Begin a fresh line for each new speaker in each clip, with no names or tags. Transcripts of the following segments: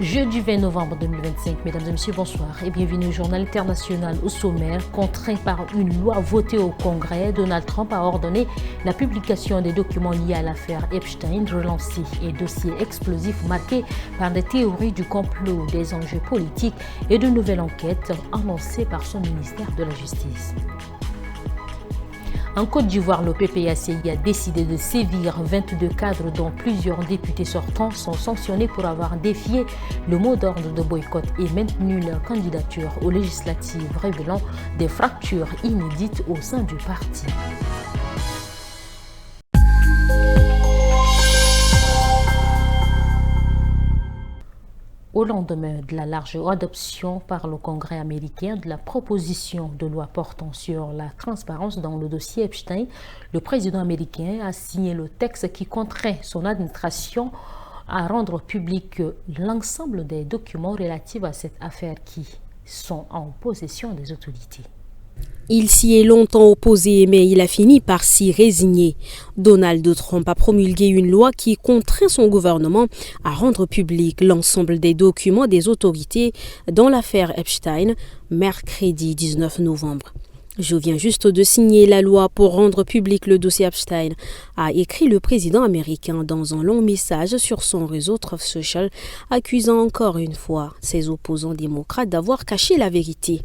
Jeudi 20 novembre 2025, mesdames et messieurs, bonsoir et bienvenue au journal international. Au sommaire, contraint par une loi votée au Congrès, Donald Trump a ordonné la publication des documents liés à l'affaire Epstein, relancé et dossier explosif marqué par des théories du complot, des enjeux politiques et de nouvelles enquêtes annoncées par son ministère de la Justice. En Côte d'Ivoire, le PPACI a décidé de sévir 22 cadres dont plusieurs députés sortants sont sanctionnés pour avoir défié le mot d'ordre de boycott et maintenu leur candidature aux législatives, révélant des fractures inédites au sein du parti. Au lendemain de la large adoption par le Congrès américain de la proposition de loi portant sur la transparence dans le dossier Epstein, le président américain a signé le texte qui contraint son administration à rendre public l'ensemble des documents relatifs à cette affaire qui sont en possession des autorités.
Il s'y est longtemps opposé, mais il a fini par s'y résigner. Donald Trump a promulgué une loi qui contraint son gouvernement à rendre public l'ensemble des documents des autorités dans l'affaire Epstein, mercredi 19 novembre. Je viens juste de signer la loi pour rendre public le dossier Epstein, a écrit le président américain dans un long message sur son réseau Truth Social, accusant encore une fois ses opposants démocrates d'avoir caché la vérité.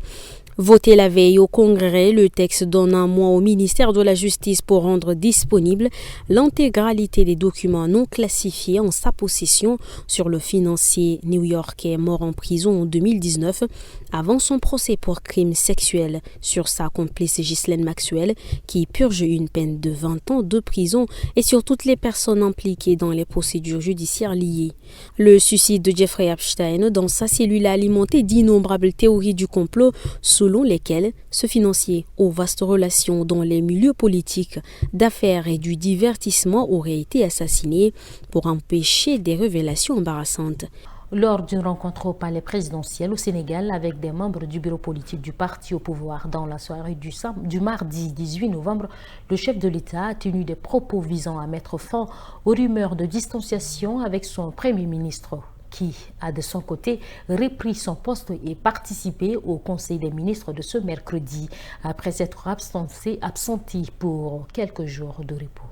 Voté la veille au Congrès, le texte donne un mois au ministère de la Justice pour rendre disponible l'intégralité des documents non classifiés en sa possession sur le financier new-yorkais mort en prison en 2019 avant son procès pour crimes sexuels sur sa complice Ghislaine Maxwell qui purge une peine de 20 ans de prison et sur toutes les personnes impliquées dans les procédures judiciaires liées. Le suicide de Jeffrey Epstein dans sa cellule a alimenté d'innombrables théories du complot selon lesquelles ce financier aux vastes relations dans les milieux politiques, d'affaires et du divertissement aurait été assassiné pour empêcher des révélations embarrassantes.
Lors d'une rencontre au palais présidentiel au Sénégal avec des membres du bureau politique du parti au pouvoir dans la soirée du mardi 18 novembre, le chef de l'État a tenu des propos visant à mettre fin aux rumeurs de distanciation avec son Premier ministre, qui a de son côté repris son poste et participé au Conseil des ministres de ce mercredi, après s'être absenté pour quelques jours de repos.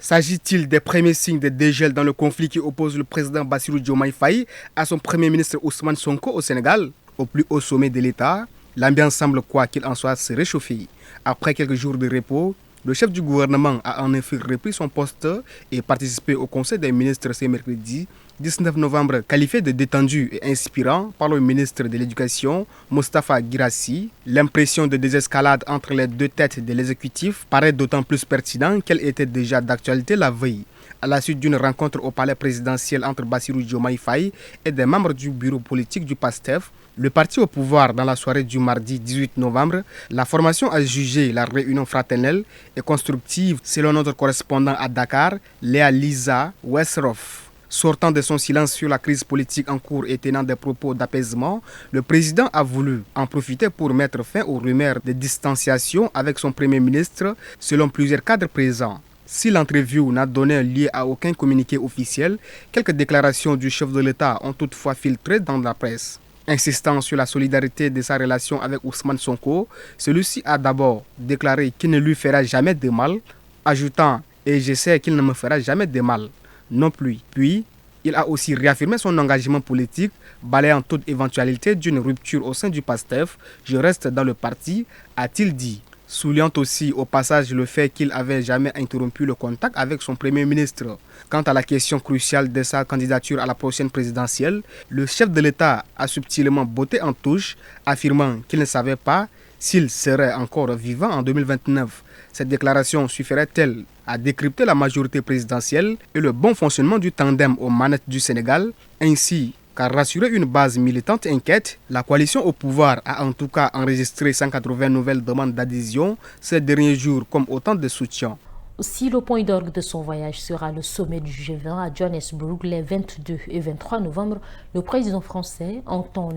S'agit-il des premiers signes de dégel dans le conflit qui oppose le président Bassirou Diomaye Faye à son Premier ministre Ousmane Sonko au Sénégal? Au plus haut sommet de l'État, l'ambiance semble, quoi qu'il en soit, se réchauffer. Après quelques jours de repos, le chef du gouvernement a en effet repris son poste et participé au Conseil des ministres ce mercredi 19 novembre, qualifié de détendu et inspirant par le ministre de l'Éducation, Moustapha Guirassy. L'impression de désescalade entre les deux têtes de l'exécutif paraît d'autant plus pertinente qu'elle était déjà d'actualité la veille. À la suite d'une rencontre au palais présidentiel entre Bassirou Diomaye Faye et des membres du bureau politique du PASTEF, le parti au pouvoir dans la soirée du mardi 18 novembre, la formation a jugé la réunion fraternelle et constructive selon notre correspondant à Dakar, Léa Lisa Westroff. Sortant de son silence sur la crise politique en cours et tenant des propos d'apaisement, le président a voulu en profiter pour mettre fin aux rumeurs de distanciation avec son Premier ministre, selon plusieurs cadres présents. Si l'entrevue n'a donné lieu à aucun communiqué officiel, quelques déclarations du chef de l'État ont toutefois filtré dans la presse. Insistant sur la solidarité de sa relation avec Ousmane Sonko, celui-ci a d'abord déclaré qu'il ne lui fera jamais de mal, ajoutant « et je sais qu'il ne me fera jamais de mal ». Non plus. Puis, il a aussi réaffirmé son engagement politique, balayant toute éventualité d'une rupture au sein du PASTEF. Je reste dans le parti, a-t-il dit. Soulignant aussi au passage le fait qu'il n'avait jamais interrompu le contact avec son Premier ministre. Quant à la question cruciale de sa candidature à la prochaine présidentielle, le chef de l'État a subtilement botté en touche, affirmant qu'il ne savait pas s'il serait encore vivant en 2029. Cette déclaration suffirait-elle à décrypter la majorité présidentielle et le bon fonctionnement du tandem aux manettes du Sénégal, ainsi qu'à rassurer une base militante inquiète? La coalition au pouvoir a en tout cas enregistré 180 nouvelles demandes d'adhésion ces derniers jours comme autant de soutien.
Si le point d'orgue de son voyage sera le sommet du G20 à Johannesburg les 22 et 23 novembre, le président français entend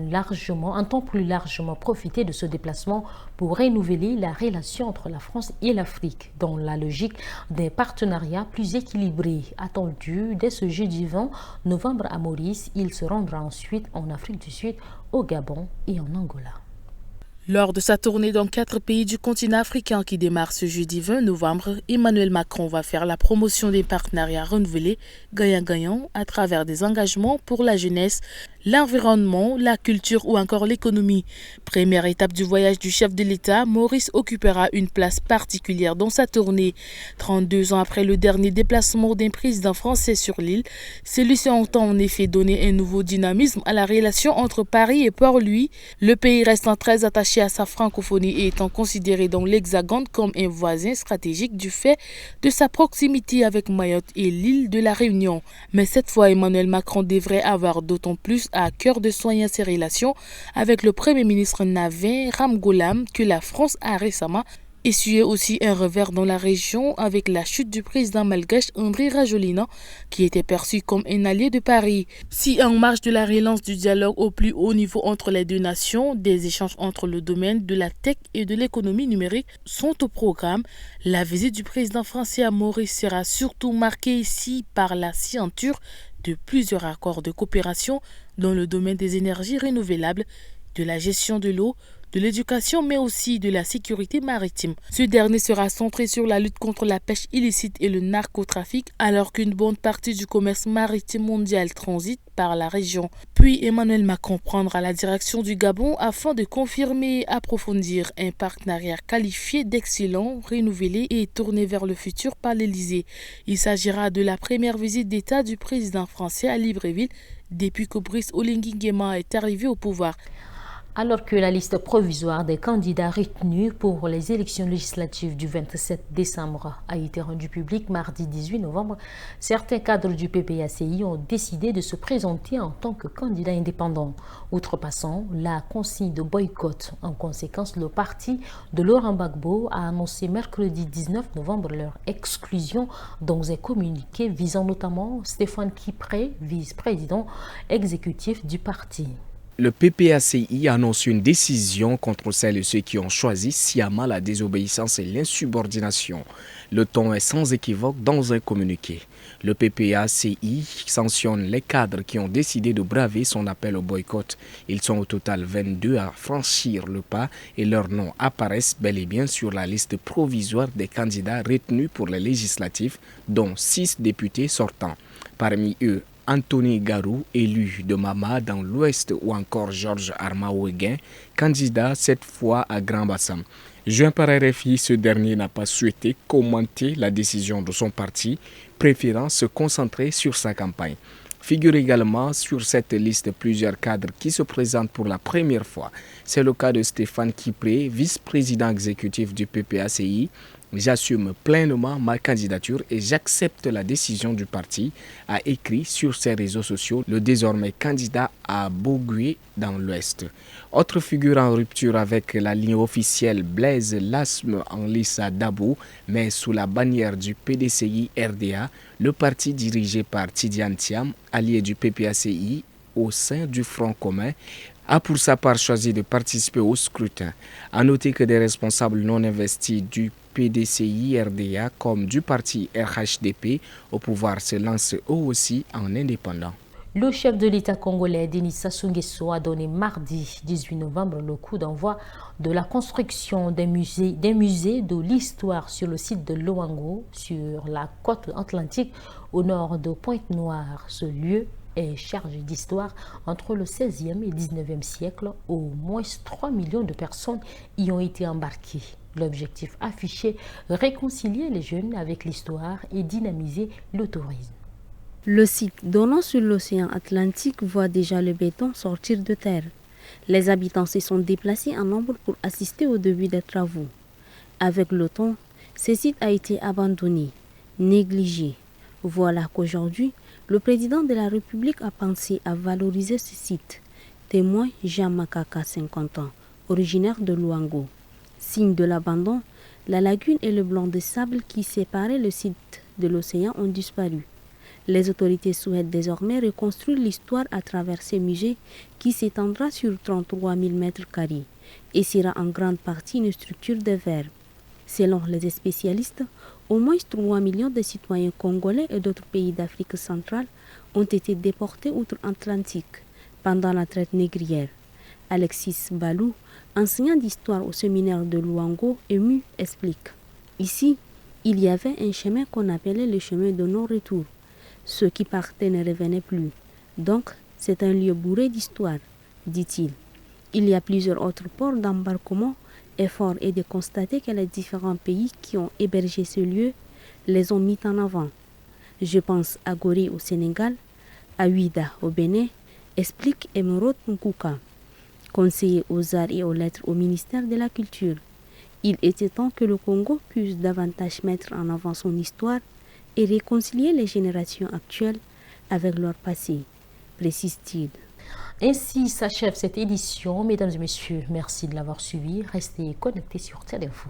plus largement profiter de ce déplacement pour renouveler la relation entre la France et l'Afrique dans la logique des partenariats plus équilibrés. Attendu dès ce jeudi 20 novembre à Maurice, il se rendra ensuite en Afrique du Sud, au Gabon et en Angola.
Lors de sa tournée dans 4 pays du continent africain qui démarre ce jeudi 20 novembre, Emmanuel Macron va faire la promotion des partenariats renouvelés gagnant-gagnant à travers des engagements pour la jeunesse, l'environnement, la culture ou encore l'économie. Première étape du voyage du chef de l'État, Maurice occupera une place particulière dans sa tournée. 32 ans après le dernier déplacement d'un président français sur l'île, celui-ci entend en effet donner un nouveau dynamisme à la relation entre Paris et Port-Louis. Le pays restant très attaché à sa francophonie et étant considéré dans l'Hexagone comme un voisin stratégique du fait de sa proximité avec Mayotte et l'île de la Réunion. Mais cette fois, Emmanuel Macron devrait avoir d'autant plus à cœur de soigner ses relations avec le Premier ministre Navin Ramgoolam que la France a récemment essuyé aussi un revers dans la région avec la chute du président malgache Andry Rajoelina qui était perçu comme un allié de Paris. Si en marge de la relance du dialogue au plus haut niveau entre les deux nations, des échanges entre le domaine de la tech et de l'économie numérique sont au programme, la visite du président français à Maurice sera surtout marquée ici par la signature de plusieurs accords de coopération dans le domaine des énergies renouvelables, de la gestion de l'eau, de l'éducation, mais aussi de la sécurité maritime. Ce dernier sera centré sur la lutte contre la pêche illicite et le narcotrafic, alors qu'une bonne partie du commerce maritime mondial transite par la région. Puis Emmanuel Macron prendra la direction du Gabon afin de confirmer et approfondir un partenariat qualifié d'excellent, renouvelé et tourné vers le futur par l'Élysée. Il s'agira de la première visite d'État du président français à Libreville depuis que Brice Oligui Nguema est arrivé au pouvoir.
Alors que la liste provisoire des candidats retenus pour les élections législatives du 27 décembre a été rendue publique mardi 18 novembre, certains cadres du PPACI ont décidé de se présenter en tant que candidats indépendants, outrepassant la consigne de boycott. En conséquence, le parti de Laurent Gbagbo a annoncé mercredi 19 novembre leur exclusion dans un communiqué visant notamment Stéphane Kipré, vice-président exécutif du parti.
Le PPACI annonce une décision contre celles et ceux qui ont choisi sciemment la désobéissance et l'insubordination. Le ton est sans équivoque dans un communiqué. Le PPACI sanctionne les cadres qui ont décidé de braver son appel au boycott. Ils sont au total 22 à franchir le pas et leurs noms apparaissent bel et bien sur la liste provisoire des candidats retenus pour les législatives, dont 6 députés sortants. Parmi eux, Anthony Garou, élu de Mama dans l'Ouest, ou encore Georges Armaoueguin, candidat cette fois à Grand-Bassam. Joint par RFI, ce dernier n'a pas souhaité commenter la décision de son parti, préférant se concentrer sur sa campagne. Figurent également sur cette liste plusieurs cadres qui se présentent pour la première fois. C'est le cas de Stéphane Kipré, vice-président exécutif du PPACI. J'assume pleinement ma candidature et j'accepte la décision du parti, a écrit sur ses réseaux sociaux le désormais candidat à Bogoué dans l'Ouest. Autre figure en rupture avec la ligne officielle, Blaise Lasme en lice à Dabo, mais sous la bannière du PDCI RDA, le parti dirigé par Tidiane Thiam, allié du PPACI au sein du Front commun, a pour sa part choisi de participer au scrutin. À noter que des responsables non investis du PDCI RDA comme du parti RHDP au pouvoir se lancent eux aussi en indépendant.
Le chef de l'État congolais, Denis Sassou Nguesso, a donné mardi 18 novembre le coup d'envoi de la construction des musées de l'histoire sur le site de Loango, sur la côte atlantique au nord de Pointe-Noire. Ce lieu est chargé d'histoire. Entre le 16e et 19e siècle, au moins 3 millions de personnes y ont été embarquées. L'objectif affiché, réconcilier les jeunes avec l'histoire et dynamiser le tourisme.
Le site donnant sur l'océan Atlantique voit déjà le béton sortir de terre. Les habitants se sont déplacés en nombre pour assister au début des travaux. Avec le temps, ce site a été abandonné, négligé. Voilà qu'aujourd'hui, le président de la République a pensé à valoriser ce site. Témoin Jean Makaka, 50 ans, originaire de Luango. Signe de l'abandon,
La lagune et le blanc de sable qui séparaient le site de l'océan ont disparu. Les autorités souhaitent désormais reconstruire l'histoire à travers ce musée qui s'étendra sur 33 000 mètres carrés et sera en grande partie une structure de verre. Selon les spécialistes, au moins 3 millions de citoyens congolais et d'autres pays d'Afrique centrale ont été déportés outre-Atlantique pendant la traite négrière. Alexis Balou, enseignant d'histoire au séminaire de Luango, ému, explique. Ici, il y avait un chemin qu'on appelait le chemin de non-retour. Ceux qui partaient ne revenaient plus. Donc, c'est un lieu bourré d'histoire, dit-il. Il y a plusieurs autres ports d'embarquement et fort est de constater que les différents pays qui ont hébergé ce lieu les ont mis en avant. Je pense à Gorée au Sénégal, à Ouida au Bénin, explique Emeraude Nkouka, conseiller aux arts et aux lettres au ministère de la Culture. Il était temps que le Congo puisse davantage mettre en avant son histoire et réconcilier les générations actuelles avec leur passé, précise-t-il.
Ainsi s'achève cette édition. Mesdames et messieurs, merci de l'avoir suivi. Restez connectés sur Téléfo.